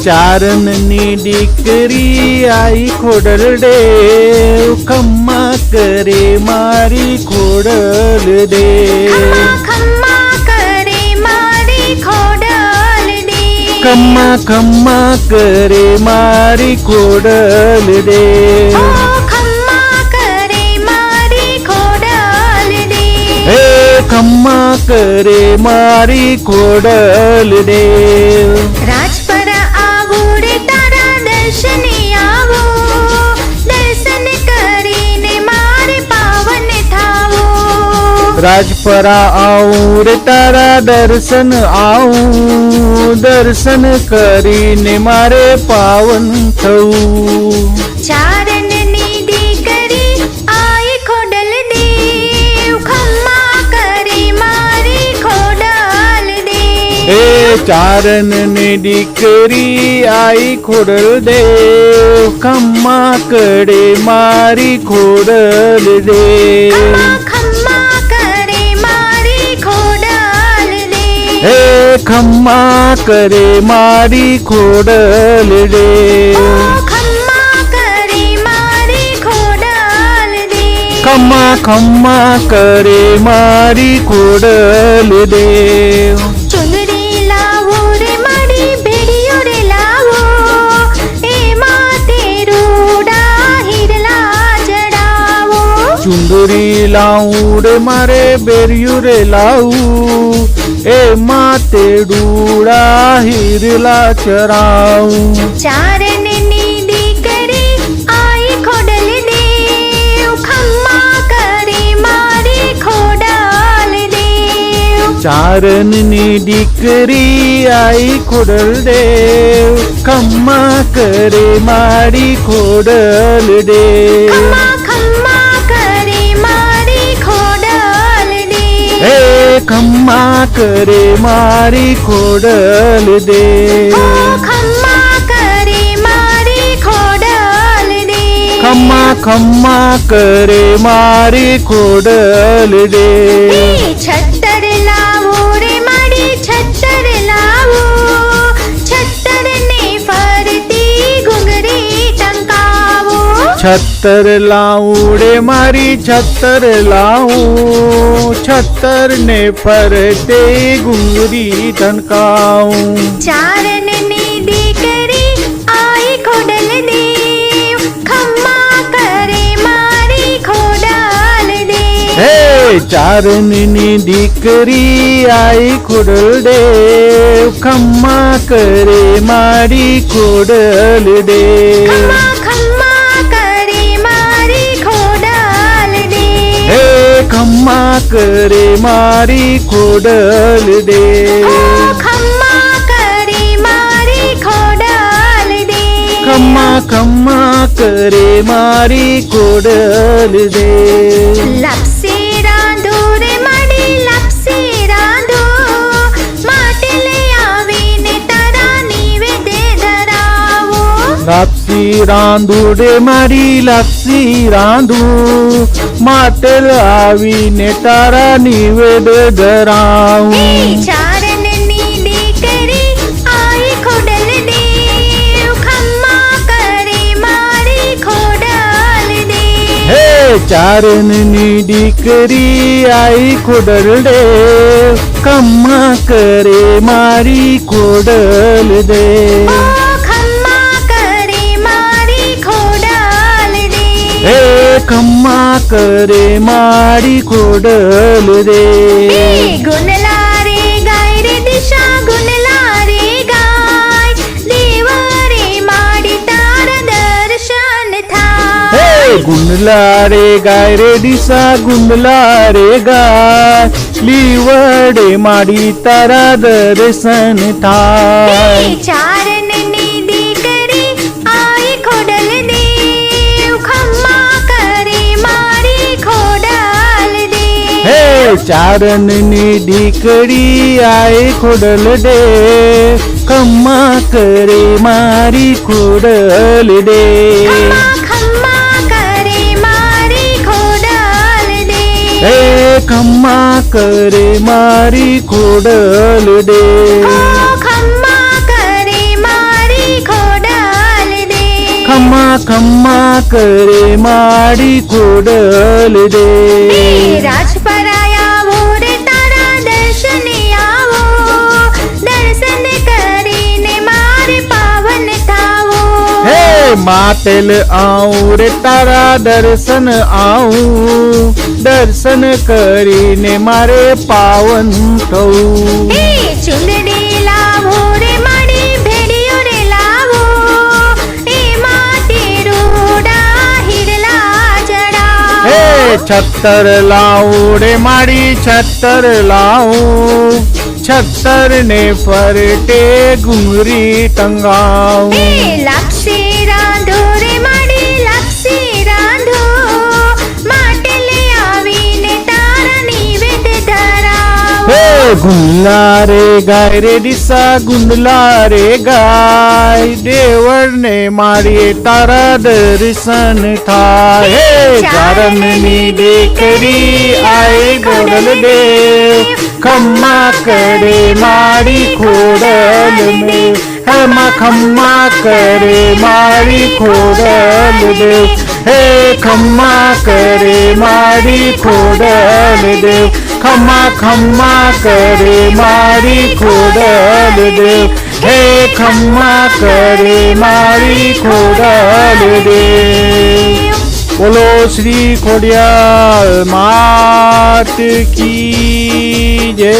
ચારણની દીકરી આઈ ખોડલ દેવ ખમ્મા કરે મારી ખોડલ દેવ ખમ્મા કરે મારી ખોડલ દેવ ખમ્મા ખમ્મા કરે મારી ખોડલ દેવ ખમ્મા કરે મારી ખોડલ દેવ હે ખમ્મા કરે મારી ખોડલ દેવ રાજપર આવું રે તારા દર્શને આવો દર્શન કરીને મારે પાવન થાવો રાજપરા આવું રે તારા દર્શન આવું દર્શન કરીને મારે પાવન થવું ચારણની દીકરી આઈ ખોડલ દેવ ખમ્મા કરે મારી ખોડલ દેવ એ ચારણની દીકરી આઈ ખોડલ દેવ ખમ્મા કરે મારી ખોડલ દેવ ખમ્મા કરે મારી ખોડલ દેવ હે ખમ્મા કરે મારી ખોડલ દેવ ખમ્મા કરે મારી ખોડલ દેવ ખમ્મા ખમ્મા કરે મારી ખોડલ દેવ ચુંદડી લાવો રે મારી ભેડિયો રે લાવો એમાં તેરુડા હિરલા જડાવો ચુંદરી લાવું રે મારે બેરિયું રે લાવું એ માતે ડૂડા હિરલા ચરાવું ચારણની દીકરી આઈ ખોડલ દેવ ખમ્મા કરે મારી ખોડલ દેવ ચારણની દીકરી આઈ ખોડલ દેવ ખમ્મા કરે મારી ખોડલ દેવ ખમ્મા કરે મારી ખોડલ દેવ હે ખમ્મા કરે મારી ખોડલ દેવ ખમ્મા કરે મારી ખોડલ દેવ ખમ્મા ખમ્મા કરે મારી ખોડલ દેવ છત્તર લાવો રે મારી છત્તર લાવો છત્તર ને ફરતી ઘુંઘરી ટંકાવો છત્તર લાવું રે મારી છત્તર લાવું છત્તર ને ફરતે ગુંગરી ટનકાવું ચારણની દીકરી આઈ ખોડલ દેવ ખમ્મા કરે મારી ખોડલ દેવ હે ચારણની દીકરી આઈ ખોડલ દેવ ખમ્મા કરે મારી ખોડલ દેવ ખમ્મા કરે મારી ખોડલ દેવ હે ખમ્મા કરે મારી ખોડલ દેવ ખમ્મા કરે મારી ખોડલ દેવ ખમ્મા ખમ્મા કરે મારી ખોડલ દેવ લપસી રાંધો રે મારી લપસી રાંધો માટે લઈ આવીને તારા નિવેદે ધરાવો લાપસી રાંધુ રે મારી લાપસી રાંધુ માટેલ આવીને તારા નિવેદ ધરાવું ચારણની દીકરી આઈ ખોડલ દેવ ખમ્મા કરે મારી ખોડલ દેવ હે ચારણની દીકરી આઈ ખોડલ દેવ ખમ્મા કરે મારી ખોડલ દેવ ખમ્મા કરે મારી ખોડલ દેવ હે ખમ્મા કરે મારી ખોડલ દેવ ગુનલા રે ગાય રે દિશા ગુનલા રે ગાય દેવ રે માડી તારા દર્શન થાય હે ગુંડલા રે ગાય રે દિશા ગુંડલા રે ગાય લીવડે માડી તારા દર્શન થાય ચારણની દીકરી આઈ ખોડલ દેવ ખમ્મા કરે મારી ખોડલ દેવ હે ચારણની દીકરી આઈ ખોડલ દેવ ખમ્મા કરે મારી ખોડલ દેવ ખમ્મા કરે મારી ખોડલ દેવ હે ખમ્મા કરે મારી ખોડલ દેવ ખમ્મા કરે મારી ખમ્મા ખમ્મા કરે મારી ખોડલ દે. રાજપરાયા આવો રે તારા દર્શને આવો, દર્શન કરીને મારે પાવન થાવો. હે માતેલ આવું રે તારા દર્શન આવું, દર્શન કરીને મારે પાવન થવું. હે ચુંદડી લાવો રે મારી ભેડીઓ રે લાવો, એમાં તેરુડા હિરલા જડાવો. હે છત્તર લાવું રે મારી છત્તર લાવું, છત્તર ને ફરતે ઘુંઘરી ટંગાવું. હે લાપસી રાંધો રે મારી લાપસી રાંધો, માટે લઈ આવીને તારા નિવેદ ધરાવો. હે ગુંદલા રે ગાય રે દિશા ગુંદલા રે ગાય, દેવળને મારી તારા દર્શન થાય. હે ચારણની દીકરી આય ગોડલ દેવ, ખમ્મા કરે મારી ખોડલ દેવ. ખમ્મા ખમ્મા કરે મારી ખોડલ દેવ. હે ખમ્મા કરે મારી ખોડલ દેવ. ખમ્મા ખમ્મા કરે મારી ખોડલ દેવ. હે ખમ્મા કરે મારી ખોડલ દેવ. બોલો શ્રી ખોડિયાર માત કી જય.